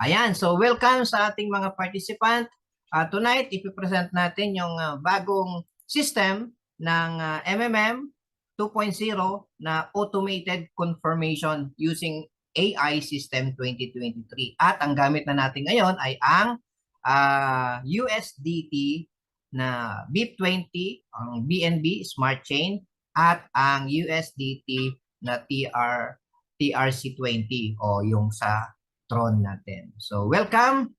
Ayan, so welcome sa ating mga participant. Tonight, ipipresent natin yung bagong system ng MMM 2.0 na automated confirmation using AI System 2023. At ang gamit na natin ngayon ay ang USDT na BIP20, ang BNB Smart Chain, at ang USDT na TRC20 o yung sa Tron natin. So, welcome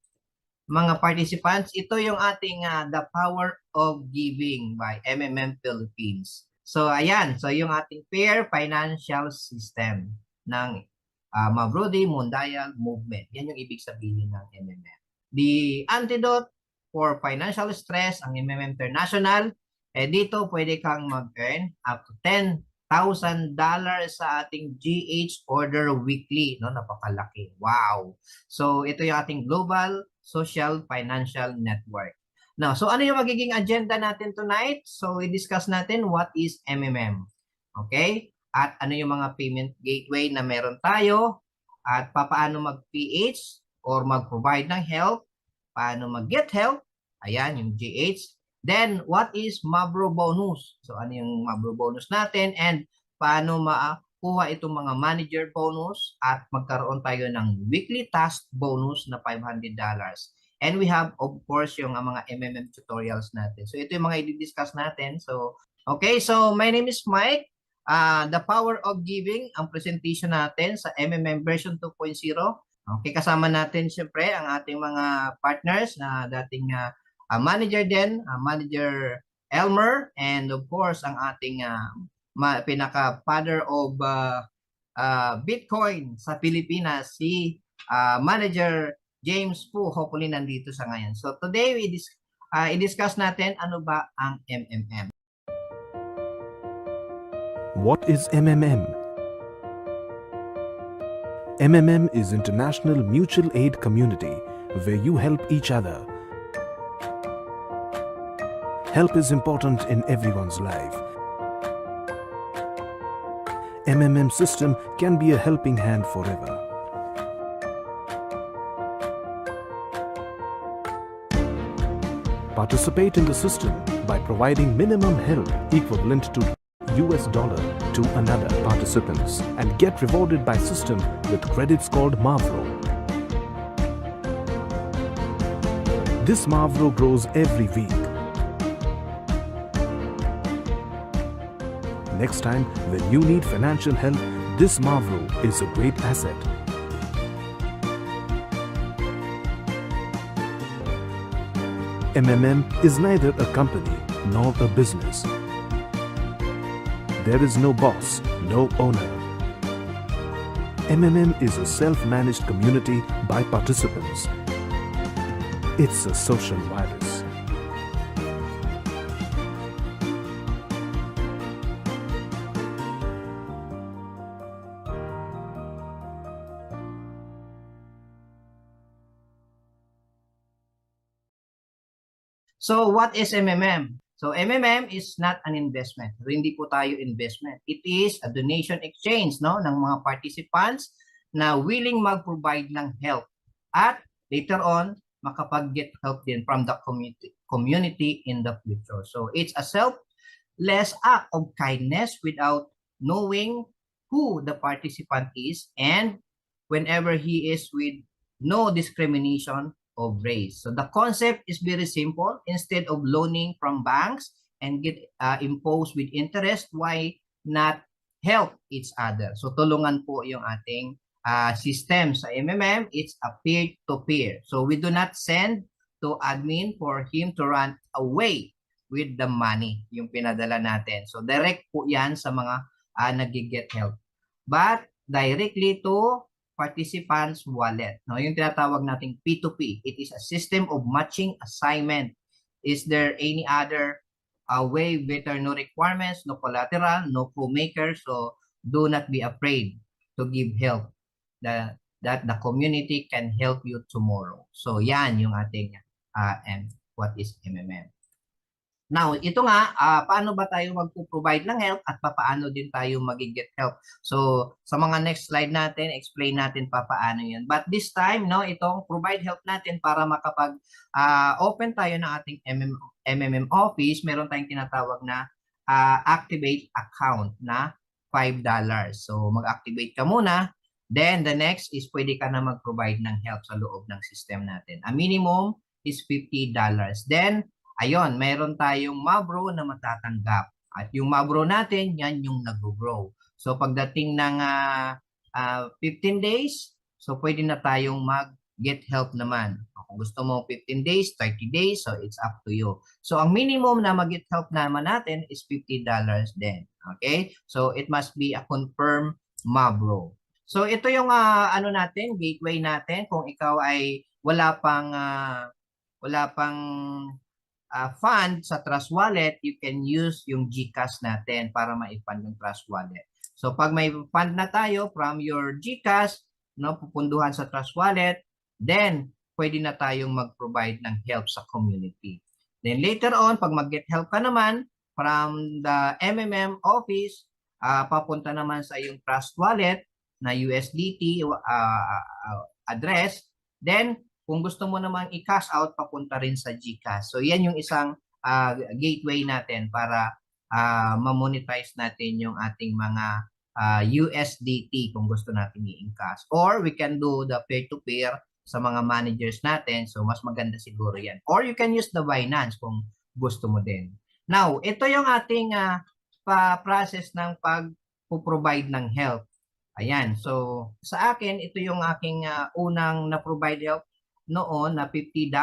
mga participants. Ito yung ating The Power of Giving by MMM Philippines. So, ayan. So, yung ating fair financial system ng Mavrodi Mondial Movement. Yan yung ibig sabihin ng MMM. The antidote for financial stress, ang MMM International, dito pwede kang mag-earn up to $10,000 sa ating GH order weekly, no? Napakalaki. Wow. So ito yung ating global social financial network. Now, so ano yung magiging agenda natin tonight? So i-discuss natin what is MMM. Okay? At ano yung mga payment gateway na meron tayo at paano mag-PH or mag-provide ng help, paano mag-get help, ayan yung GH. Then, what is Mavro bonus? So, ano yung Mavro bonus natin and paano makuha itong mga manager bonus at magkaroon tayo ng weekly task bonus na $500. And we have, of course, yung mga MMM tutorials natin. So, ito yung mga i-discuss natin. So, okay. So, my name is Mike. The Power of Giving, ang presentation natin sa MMM version 2.0. Okay, kasama natin siyempre ang ating mga partners na dating manager din, Manager Elmer, and of course ang ating pinaka-father of Bitcoin sa Pilipinas, si Manager James Fu, hopefully nandito sa ngayon. So today, i-discuss natin ano ba ang MMM. What is MMM? MMM is International Mutual Aid Community, where you help each other. Help is important in everyone's life. MMM system can be a helping hand forever. Participate in the system by providing minimum help equivalent to $1 to another participants and get rewarded by system with credits called Mavro. This Mavro grows every week. Next time when you need financial help, this Mavro is a great asset. MMM is neither a company nor a business. There is no boss, no owner. MMM is a self-managed community by participants. It's a social virus. So what is MMM? So MMM is not an investment. Hindi po tayo investment. It is a donation exchange, no, ng mga participants na willing mag-provide ng help at later on makapag-get help din from the community in the future. So it's a selfless act of kindness without knowing who the participant is, and whenever he is with no discrimination of race. So the concept is very simple. Instead of loaning from banks and get imposed with interest, why not help each other? So tulungan po yung ating system sa MMM. It's a peer-to-peer. So we do not send to admin for him to run away with the money, yung pinadala natin. So direct po yan sa mga nag-get help. But directly to participants' wallet. No, yung tinatawag nating P2P. It is a system of matching assignment. Is there any other way better? No requirements, no collateral, no co-maker. So do not be afraid to give help. That the community can help you tomorrow. So yan yung ating and what is MMM. Now, ito nga, paano ba tayo magpo-provide ng help at paano din tayo mag-get help? So, sa mga next slide natin, explain natin paano yun. But this time, no, itong provide help natin para makapag open tayo ng ating MMM office, meron tayong tinatawag na activate account na $5. So, mag-activate ka muna. Then, the next is pwede ka na mag-provide ng help sa loob ng system natin. A minimum is $50. Then, ayun, meron tayong Mavro na matatanggap. At yung Mavro natin, yan yung nag-grow. So pagdating ng 15 days, so pwede na tayong mag-get help naman. Kung gusto mo 15 days, 30 days, so it's up to you. So ang minimum na mag-get help naman natin is $50 din. Okay? So it must be a confirmed Mavro. So ito yung ano natin, gateway natin. Kung ikaw ay wala pang fund sa Trust Wallet, you can use yung GCash natin para ma-fund yung Trust Wallet. So pag may fund na tayo from your GCash, no, pupunduhan sa Trust Wallet, then pwede na tayong mag-provide ng help sa community. Then later on, pag mag-get help ka naman from the MMM office, papunta naman sa yung Trust Wallet na USDT address, then kung gusto mo namang i-cash out, papunta rin sa GCash. So yan yung isang gateway natin para ma-monetize natin yung ating mga USDT kung gusto natin i-encash. Or we can do the peer-to-peer sa mga managers natin. So mas maganda siguro yan. Or you can use the Binance kung gusto mo din. Now, ito yung ating process ng pag-provide ng help. Ayan. So sa akin, ito yung aking unang na-provide help noon na $50.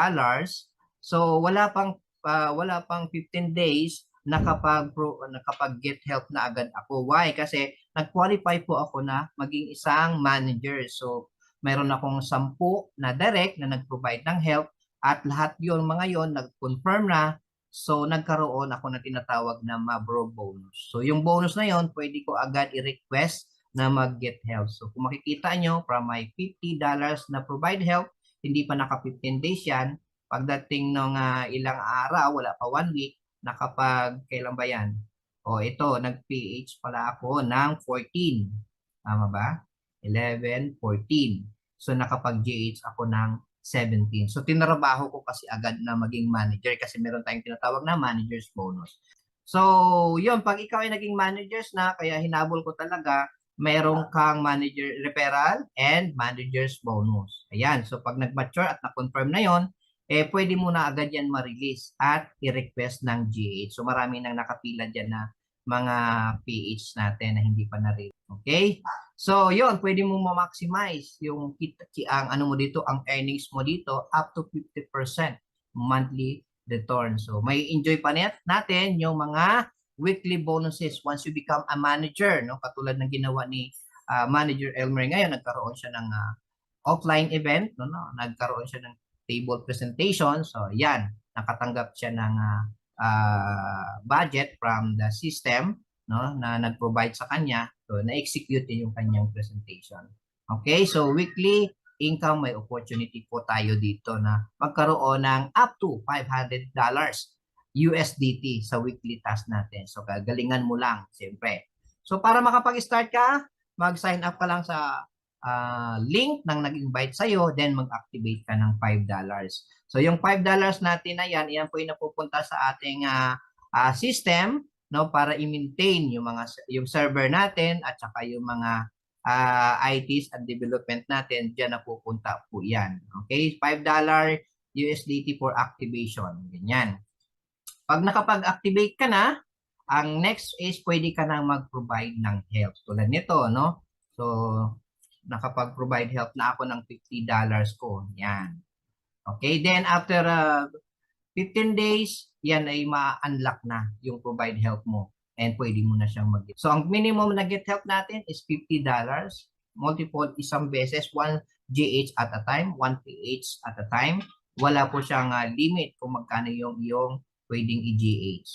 So wala pang 15 days nakapag-get help na agad ako. Why? Kasi nag-qualify po ako na maging isang manager. So mayroon akong 10 na direct na nag-provide ng help at lahat yon mga yon nag-confirm na. So nagkaroon ako na tinatawag na Mavro bonus. So yung bonus na yon pwede ko agad i-request na mag-get help. So kung makikita nyo from my $50 na provide help, hindi pa naka 15 days yan. Pagdating ng ilang araw, wala pa 1 week, kailan ba yan? O ito, nag-PH pala ako ng 14. Tama ba? 11, 14. So nakapag-GH ako ng 17. So tinrabaho ko kasi agad na maging manager kasi meron tayong tinatawag na manager's bonus. So yun, pag ikaw ay naging managers na, kaya hinabol ko talaga, mayroong kang manager referral and manager's bonus. Ayan. So pag nag-mature at na-confirm na yon, pwede mo na agad yan ma-release at i-request ng GH. So marami nang nakapila dyan na mga PH natin na hindi pa na-release. Okay? So yon, pwede mo ma-maximize yung ang ano mo dito, ang earnings mo dito up to 50% monthly return. So may enjoy pa natin yung mga weekly bonuses once you become a manager, no? Katulad ng ginawa ni Manager Elmer ngayon, nagkaroon siya ng offline event, no? Nagkaroon siya ng table presentation. So, yan, nakatanggap siya ng budget from the system, no? Na nag-provide sa kanya. So, na-execute yung kanyang presentation. Okay, so weekly income, may opportunity po tayo dito na magkaroon ng up to $500 USDT sa weekly task natin. So, kagalingan mo lang, siyempre. So, para makapag-start ka, mag-sign up ka lang sa link ng nag-invite sa'yo, then mag-activate ka ng $5. So, yung $5 natin na yan po yung napupunta sa ating system, no, para i-maintain yung server natin at saka yung mga ITs and development natin, diyan napupunta po yan. Okay? $5 USDT for activation. Ganyan. Pag nakapag-activate ka na, ang next is pwede ka nang mag-provide ng help. Tulad nito, no? So, nakapag-provide help na ako ng $50 ko. Yan. Okay, then after 15 days, yan ay ma-unlock na yung provide help mo. And pwede mo na siyang mag-get. So, ang minimum na get help natin is $50. Multiple isang beses, 1 GH at a time, 1 PH at a time. Wala po siyang limit kung magkano yung pwedeng i-GH.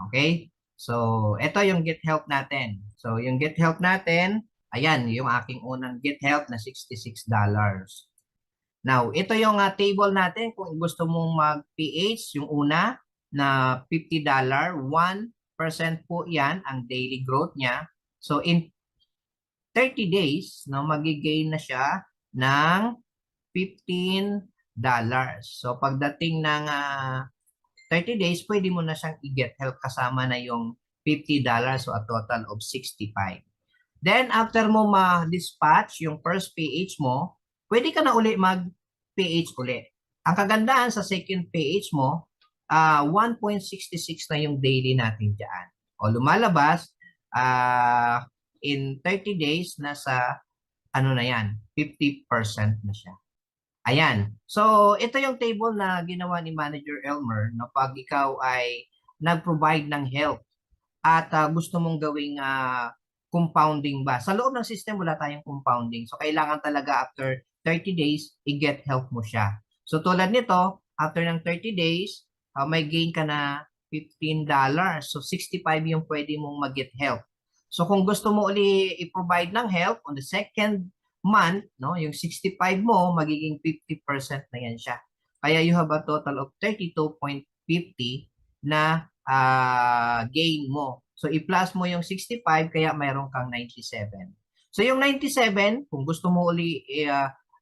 Okay? So, ito yung get help natin. So, yung get help natin, ayan, yung aking unang get help na $66. Now, ito yung table natin. Kung gusto mong mag-PH, yung una, na $50, 1% po yan ang daily growth niya. So in 30 days, no, magigain na siya ng $15. So pagdating ng 30 days, pwede mo na siyang i-get help kasama na yung $50, so a total of 65. Then after mo ma-dispatch yung first PH mo, pwede ka na uli mag-PH uli. Ang kagandahan sa second PH mo, 1.66 na yung daily natin dyan. O lumalabas, in 30 days, nasa ano na yan, 50% na siya. Ayan. So, ito yung table na ginawa ni Manager Elmer no, pag ikaw ay nag-provide ng help at gusto mong gawing compounding ba. Sa loob ng system, wala tayong compounding. So, kailangan talaga after 30 days, i-get help mo siya. So, tulad nito, after ng 30 days, may gain ka na $15. So, 65 yung pwede mong mag-get help. So, kung gusto mo uli i-provide ng help on the second month, no, yung 65 mo, magiging 50% na yan siya. Kaya you have a total of 32.50 na gain mo. So, i-plus mo yung 65, kaya mayroon kang 97. So, yung 97, kung gusto mo uli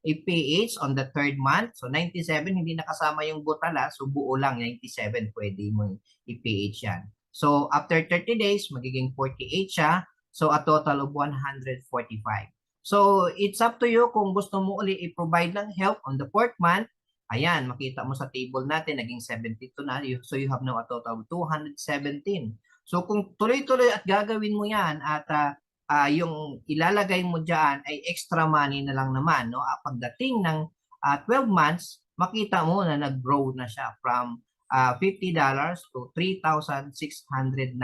i-PH on the third month, so 97, hindi nakasama yung butala, so buo lang, 97, pwede mo i-PH yan. So, after 30 days, magiging 48 siya, so a total of 145. So, it's up to you kung gusto mo uli i-provide ng help on the fourth month. Ayan, makita mo sa table natin, naging 72 na. So, you have now a total of 217. So, kung tuloy-tuloy at gagawin mo yan at yung ilalagay mo dyan ay extra money na lang naman. No? Pagdating ng 12 months, makita mo na nag-grow na siya from $50 to $3,694.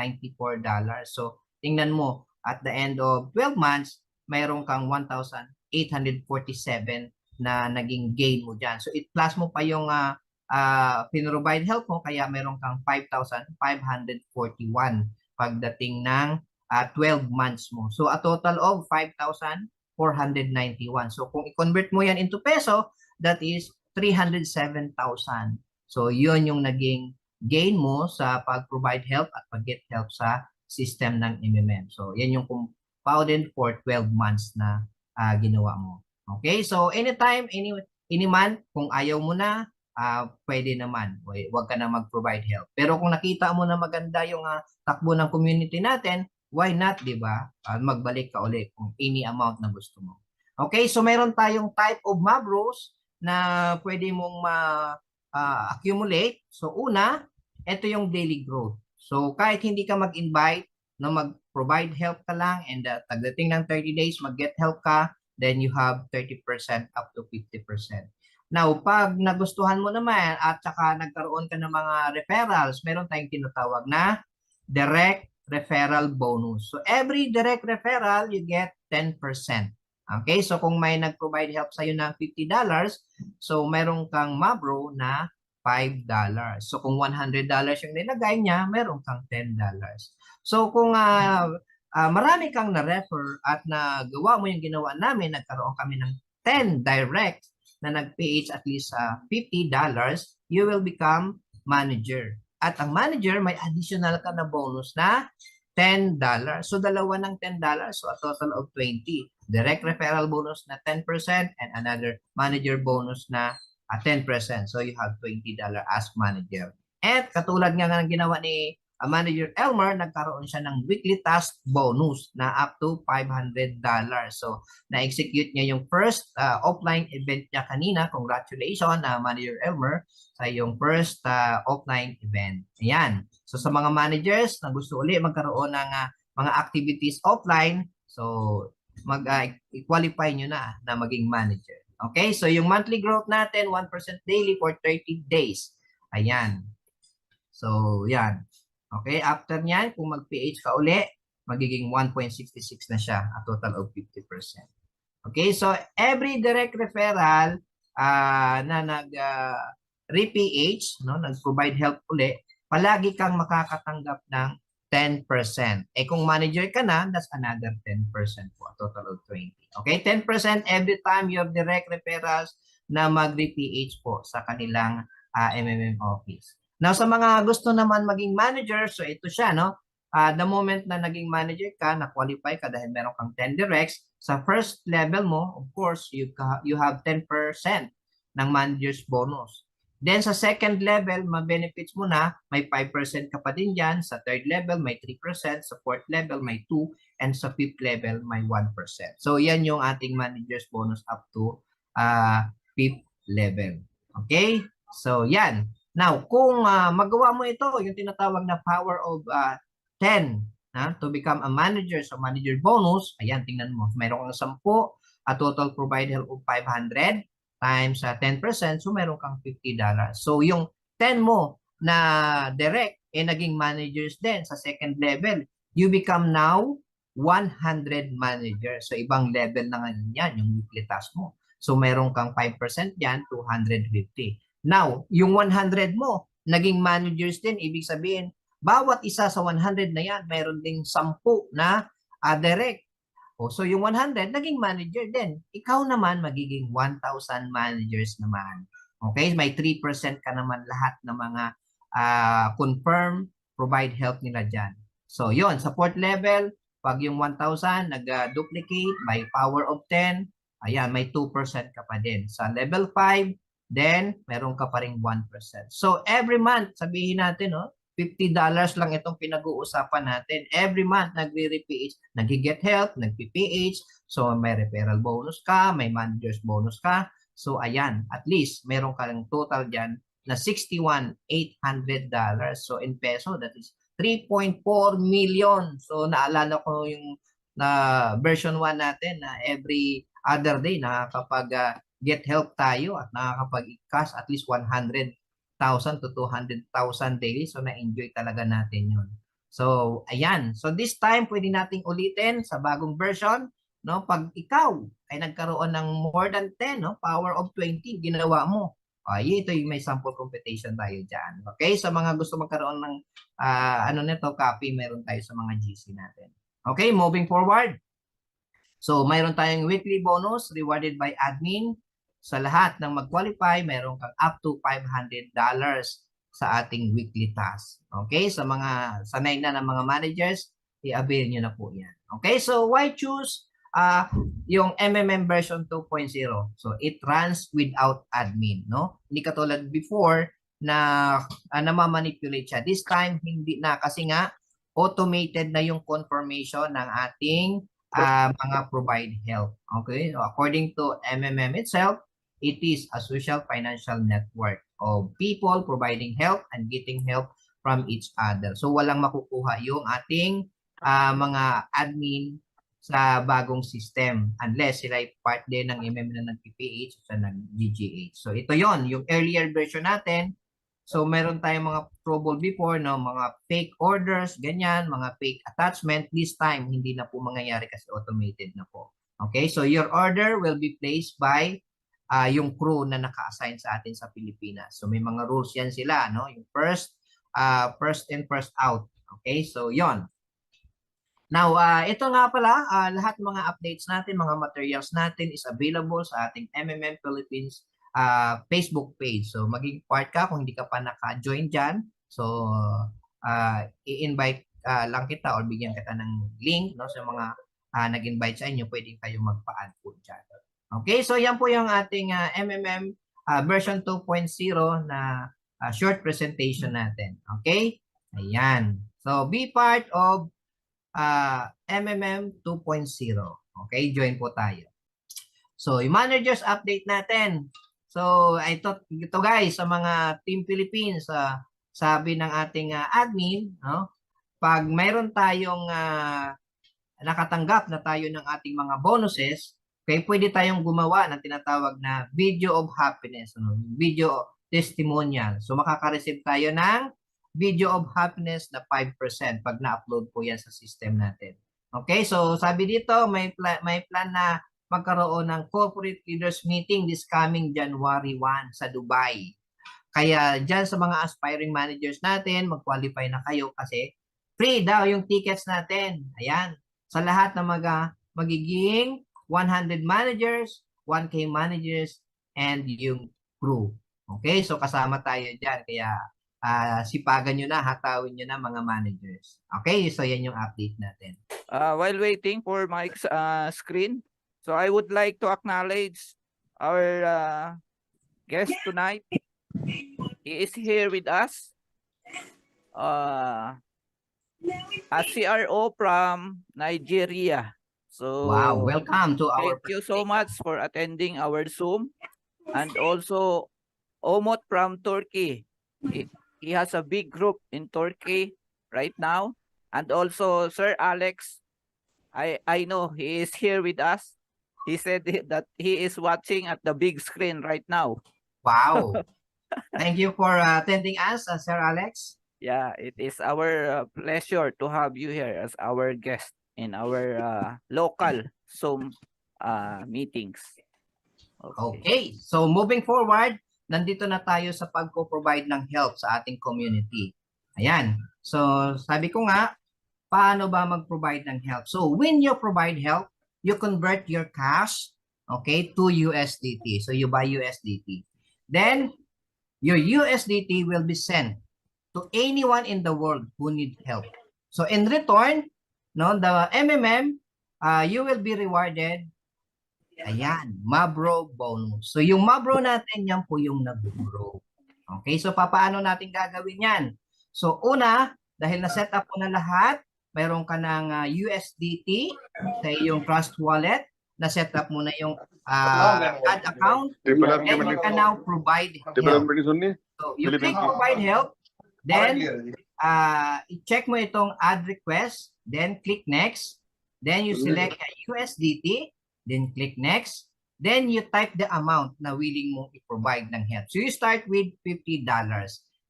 So, tingnan mo, at the end of 12 months, mayroon kang 1,847 na naging gain mo dyan. So, it-plus mo pa yung pinrovide help mo, kaya mayroon kang 5,541 pagdating ng 12 months mo. So, a total of 5,491. So, kung i-convert mo yan into peso, that is 307,000. So, yun yung naging gain mo sa pag-provide help at pag-get help sa system ng MMM. So, yan yung compounded for 12 months na ginawa mo. Okay? So, anytime, any month, kung ayaw mo na, pwede naman. Huwag ka na mag-provide help. Pero kung nakita mo na maganda yung takbo ng community natin, why not, di ba? Magbalik ka ulit kung any amount na gusto mo. Okay? So, meron tayong type of Mavros na pwede mong accumulate. So, una, ito yung daily growth. So, kahit hindi ka mag-invite, no, mag-provide help ka lang and pagdating ng 30 days, mag-get help ka, then you have 30% up to 50%. Now, pag nagustuhan mo naman at saka nagkaroon ka ng mga referrals, meron tayong tinatawag na direct referral bonus. So, every direct referral, you get 10%. Okay? So, kung may nag-provide help sa'yo ng $50, so meron kang Mavro na $5. So, kung $100 yung nilagay niya, meron kang $10. So, kung marami kang na-refer at nagawa mo yung ginawa namin, nagkaroon kami ng 10 direct na nag-PH at least $50, you will become manager. At ang manager, may additional ka na bonus na $10. So, dalawa ng $10, so a total of 20. Direct referral bonus na 10% and another manager bonus na 10%. So, you have $20 as manager. At katulad nga ng ginawa ni Manager Elmer, nagkaroon siya ng weekly task bonus na up to $500. So, na-execute niya yung first offline event niya kanina. Congratulations, Manager Elmer, sa yung first offline event. Ayan. So, sa mga managers na gusto ulit magkaroon ng mga activities offline, so, mag-qualify nyo na maging manager. Okay? So, yung monthly growth natin, 1% daily for 30 days. Ayan. So, yan. Okay, after nyan, kung mag-PH ka uli, magiging 1.66 na siya, a total of 50%. Okay, so every direct referral na nag-re-PH, no, nag-provide help uli, palagi kang makakatanggap ng 10%. Eh kung manager ka na, that's another 10% po, a total of 20. Okay, 10% every time you have direct referrals na mag-re-PH po sa kanilang MMM office. Now, sa mga gusto naman maging manager, so ito siya, no? The moment na naging manager ka, na-qualify ka dahil meron kang 10 directs, sa first level mo, of course, you have 10% ng manager's bonus. Then sa second level, ma-benefits mo na, may 5% ka pa din dyan. Sa third level, may 3%. Sa fourth level, may 2%. And sa fifth level, may 1%. So, yan yung ating manager's bonus up to fifth level. Okay? So, yan. Now, kung magawa mo ito, yung tinatawag na power of 10 to become a manager, so manager bonus, ayan, tingnan mo, mayroon kang 10, a total provide help of 500 times 10%, so mayroon kang $50. So, yung 10 mo na direct, naging managers din sa second level, you become now 100 manager. So, ibang level na ngayon yan, yung weekly task mo. So, mayroon kang 5% yan, 250. Now, yung 100 mo, naging managers din, ibig sabihin, bawat isa sa 100 na yan, mayroon ding 10 na direct. So yung 100, naging manager din. Ikaw naman, magiging 1,000 managers naman. Okay? May 3% ka naman lahat ng mga confirm, provide help nila dyan. So yun, sa fourth level, pag yung 1,000 nag-duplicate by power of 10, ayan, may 2% ka pa din. Sa level 5, then meron ka pa ring 1%. So every month, sabihin natin, $50 lang itong pinag-uusapan natin. Every month, nagre-PH, nag-get help, nag-PPH, so may referral bonus ka, may manager's bonus ka. So ayan, at least meron ka ng total dyan na $61,800. So in peso, that is 3.4 million. So naalala ko yung version 1 natin na every other day nakakapag get help tayo at nakakapag-cash at least 100,000 to 200,000 daily. So, na-enjoy talaga natin yun. So, ayan. So, this time, pwede nating ulitin sa bagong version. No? Pag ikaw ay nagkaroon ng more than 10, power of 20, ginawa mo. Ito yung may sample computation tayo dyan. Okay? Sa mga gusto magkaroon ng copy, meron tayo sa mga GC natin. Okay? Moving forward. So, mayroon tayong weekly bonus rewarded by admin. Sa lahat ng mag-qualify, mayroon kang up to $500 sa ating weekly task. Okay? Sa mga sanay na ng mga managers, i-avail nyo na po yan. Okay? So, why choose yung MMM version 2.0? So, it runs without admin. No? Hindi katulad before na namamanipulate siya. This time, hindi na kasi nga automated na yung confirmation ng ating mga provide help. Okay? So, according to MMM itself, it is a social financial network of people providing help and getting help from each other. So walang makukuha yung ating mga admin sa bagong system unless sila ay part din ng MM na nag-PPH o sa nag-GGH. So ito yon yung earlier version natin. So meron tayong mga trouble before, no? Mga fake orders, ganyan, mga fake attachment. This time, hindi na po mangyayari kasi automated na po. Okay, so your order will be placed by yung crew na naka-assign sa atin sa Pilipinas. So may mga rules yan sila, no? Yung first in, first out. Okay, so yon. Now, ito nga pala, lahat ng mga updates natin, mga materials natin is available sa ating MMM Philippines Facebook page. So maging part ka kung hindi ka pa naka-join dyan. So i-invite lang kita or bigyan kita ng link, no, sa mga nag-invite sa inyo, pwedeng kayo magpa-add po dyan. Okay, so yan po yung ating MMM version 2.0 na short presentation natin. Okay? Ayan. So be part of MMM 2.0. Okay, join po tayo. So, yung managers update natin. So, ito guys, sa mga Team Philippines, sabi ng ating admin, no? Pag mayroon tayong nakatanggap na tayo ng ating mga bonuses, okay, pwede tayong gumawa ng tinatawag na video of happiness, no? Video testimonial. So, makaka-receive tayo ng video of happiness na 5% pag na-upload po yan sa system natin. Okay, so sabi dito, may plan na magkaroon ng corporate leaders meeting this coming January 1 sa Dubai. Kaya dyan sa mga aspiring managers natin, mag-qualify na kayo kasi free daw yung tickets natin. Ayan. Sa lahat ng magiging 100 managers, 1K managers, and yung crew. Okay, so kasama tayo dyan. Kaya sipagan nyo na, hatawin nyo na mga managers. Okay, so yan yung update natin. While waiting for Mike's screen, so I would like to acknowledge our guest tonight. He is here with us. A CRO from Nigeria. So Wow, welcome to our thank you so much for attending our Zoom. And also Omot from Turkey. He has a big group in Turkey right now. And also Sir Alex, I know he is here with us. He said that he is watching at the big screen right now. Wow. Thank you for attending us, Sir Alex. Yeah, it is our pleasure to have you here as our guest in our local Zoom meetings. Okay, so moving forward, nandito na tayo sa pagpo-provide ng help sa ating community. Ayan, so sabi ko nga, paano ba mag-provide ng help? So when you provide help, you convert your cash, okay, to USDT. So you buy USDT. Then, your USDT will be sent to anyone in the world who need help. So in return, no, the MMM, you will be rewarded. Ayan, Mabro bonus. So yung Mabro natin, yan po yung nag-grow. Okay, so paano natin gagawin yan? So una, dahil na-set up ko na lahat, mayroon ka ng USDT sa iyong Trust Wallet, na-set up mo na yung ad account, and you can now provide help. So you click provide help, then i-check mo itong add request, then click next, then you select USDT, then click next, then you type the amount na willing mong i-provide ng help. So you start with $50.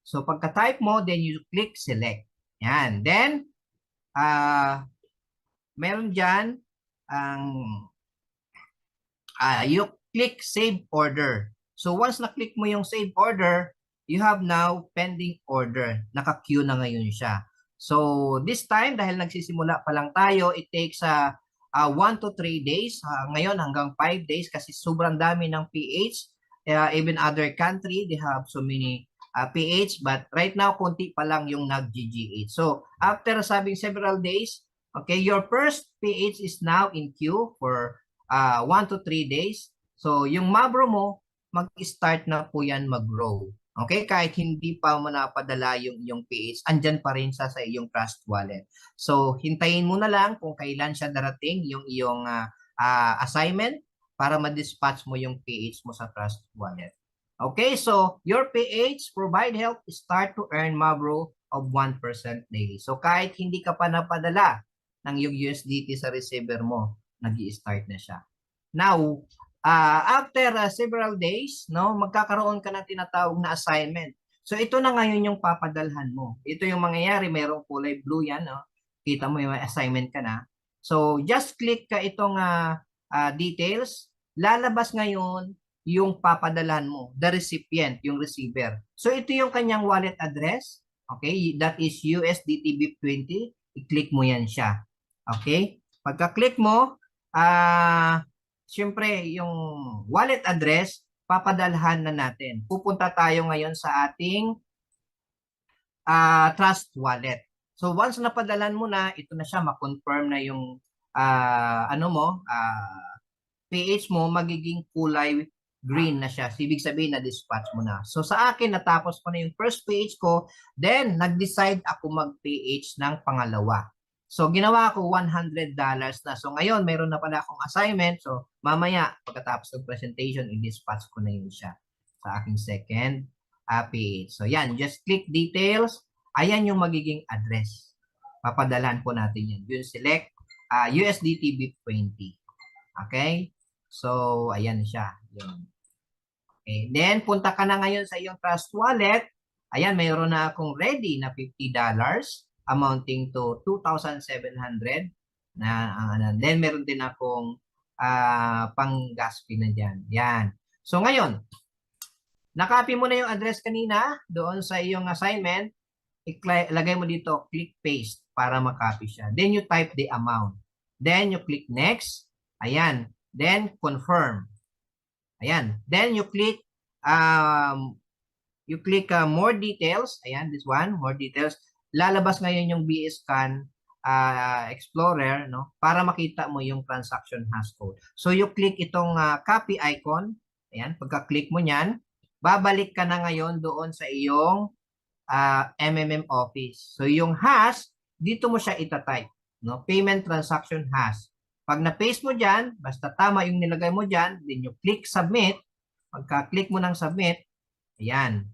So pagka-type mo, then you click select. Yan. Then, meron dyan ang you click save order. So once na-click mo yung save order, you have now pending order. Naka-queue na ngayon siya. So this time, dahil nagsisimula pa lang tayo, it takes 1 to 3 days. Ngayon hanggang 5 days kasi sobrang dami ng PH. Even other country, they have so many PH. But right now, konti pa lang yung nag-GGH. So after sabing several days, okay, your first PH is now in queue for 1 to 3 days. So yung Mabro mo, mag-start na po yan mag-grow. Okay, kahit hindi pa mo napadala yung PH, andyan pa rin sa iyong Trust Wallet. So, hintayin mo na lang kung kailan siya darating yung iyong assignment para ma-dispatch mo yung PH mo sa Trust Wallet. Okay, so your PH provide help start to earn Mabro of 1% daily. So, kahit hindi ka pa napadala ng yung USDT sa receiver mo, nag-i-start na siya. Now, after several days, no, magkakaroon ka ng tinatawag na assignment. So ito na ngayon yung papadalhan mo. Ito yung mangyayari, mayroong kulay blue yan, no? Kita mo yung assignment ka na. So just click ka itong details, lalabas ngayon yung papadalhan mo, the recipient, yung receiver. So ito yung kanyang wallet address, okay? That is USDT BIP20. I-click mo yan siya. Okay? Pagka-click mo, siyempre, yung wallet address, papadalhan na natin. Pupunta tayo ngayon sa ating Trust Wallet. So, once napadalan mo na, ito na siya, ma-confirm na yung PH mo, magiging kulay green na siya. Ibig sabihin na dispatch mo na. So, sa akin, natapos ko na yung first PH ko, then, nag-decide ako mag-PH ng pangalawa. So, ginawa ko $100 na. So, ngayon, meron na pala akong assignment. So, mamaya, pagkatapos ng presentation, i-dispatch ko na yun siya sa aking second PH. So, yan. Just click details. Ayan yung magiging address. Papadalhan po natin yan. Yun, select USDT BIP20. Okay? So, ayan siya. Yun. Okay. Then, punta ka na ngayon sa iyong Trust Wallet. Ayan, mayroon na akong ready na $50. Amounting to 2,700 then meron din akong pang-gas fee na dyan. Yan. So ngayon, nakopy mo na yung address kanina doon sa iyong assignment, ilagay mo dito, click paste para makopy siya. Then you type the amount. Then you click next. Ayan. Then confirm. Ayan. Then you click you click more details. Ayan, this one, more details. Lalabas ngayon yung BScan Explorer, no, para makita mo yung transaction hash code. So you click itong copy icon. Ayan, pagka-click mo niyan, babalik ka na ngayon doon sa iyong MMM Office. So yung hash, dito mo siya itatype, no? Payment transaction hash. Pag na-paste mo diyan, basta tama yung nilagay mo diyan, then you click submit. Pagka-click mo ng submit, ayan.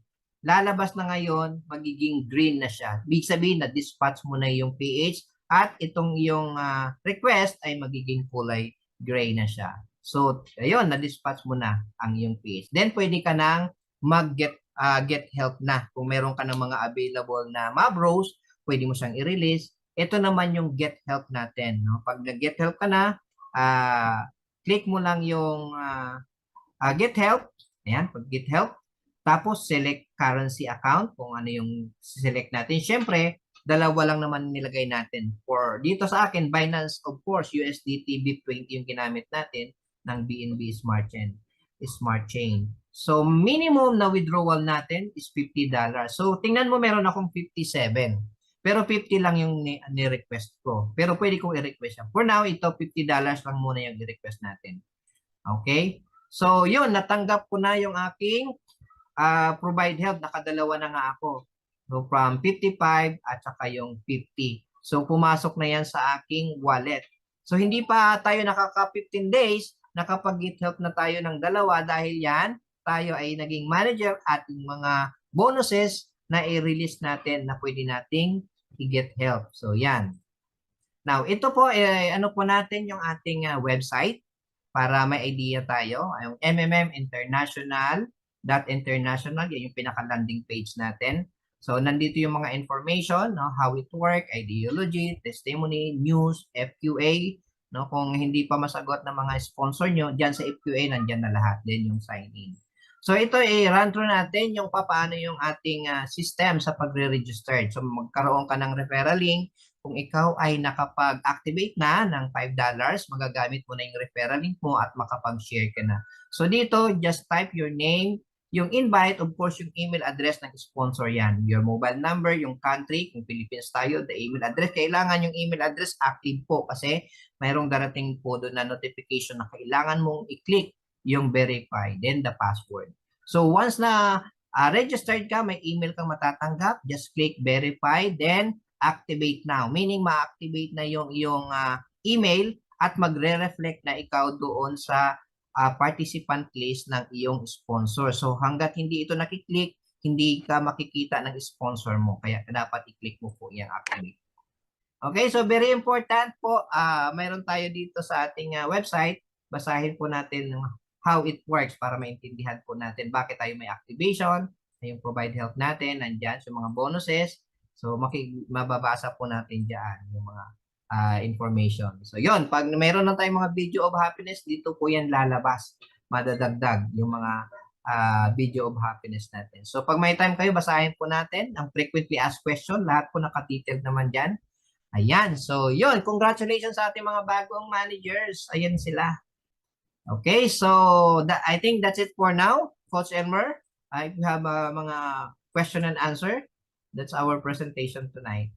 Lalabas na ngayon, magiging green na siya. Ibig sabihin na dispatch mo na yung PH at itong yung request ay magiging kulay gray na siya. So, ayun, na-dispatch mo na ang iyong PH. Then, pwede ka nang mag-get get help na. Kung meron ka ng mga available na Mavros, pwede mo siyang i-release. Ito naman yung get help natin. No? Pag nag-get help ka na, click mo lang yung get help. Ayan, pag get help. Tapos, select currency account kung ano yung select natin. Siyempre, dalawa lang naman nilagay natin. For dito sa akin, Binance, of course, USDT BIP20 yung ginamit natin ng BNB Smart Chain. So, minimum na withdrawal natin is $50. So, tingnan mo, meron akong 57. Pero 50 lang yung ni-request ko. Pero pwede kong i-request yan. For now, ito $50 lang muna yung i-request natin. Okay? So, yun, natanggap ko na yung aking provide help. Nakadalawa na nga ako. So, from 55 at saka yung 50. So, pumasok na yan sa aking wallet. So, hindi pa tayo nakaka 15 days, nakapag-get help na tayo ng dalawa dahil yan, tayo ay naging manager at yung mga bonuses na i-release natin na pwede nating i-get help. So, yan. Now, ito po, ano po natin yung ating website para may idea tayo. Yung MMMinternational.international, yan yung pinaka-landing page natin. So, nandito yung mga information, no, how it work, ideology, testimony, news, FQA, no, kung hindi pa masagot ng mga sponsor nyo, dyan sa FQA, nandyan na lahat din yung sign-in. So, ito i-run through natin yung paano yung ating system sa pagre-register. So, magkaroon ka ng referral link. Kung ikaw ay nakapag-activate na ng $5, magagamit mo na yung referral link mo at makapag-share ka na. So, dito, just type your name, yung invite, of course, yung email address ng sponsor yan. Your mobile number, yung country, kung Philippines tayo, the email address. Kailangan yung email address active po kasi mayroong darating po doon na notification na kailangan mong i-click yung verify, then the password. So once na registered ka, may email kang matatanggap, just click verify, then activate now. Meaning ma-activate na yung email at magre-reflect na ikaw doon sa participant list ng iyong sponsor. So hanggat hindi ito nakiklik, hindi ka makikita ng sponsor mo. Kaya dapat i-click mo po yung activate. Okay, so very important po, mayroon tayo dito sa ating website. Basahin po natin how it works para maintindihan po natin bakit tayo may activation, yung provide help natin, nandyan yung mga bonuses. So mababasa po natin dyan yung mga information. So yun, pag meron na tayong mga video of happiness, dito po yan lalabas. Madadagdag yung mga video of happiness natin. So pag may time kayo, basahin po natin ang frequently asked question. Lahat po nakatitled naman dyan. Ayan. So yun, congratulations sa ating mga bagong managers. Ayan sila. Okay, so I think that's it for now. Coach Elmer, if you have mga question and answer, that's our presentation tonight.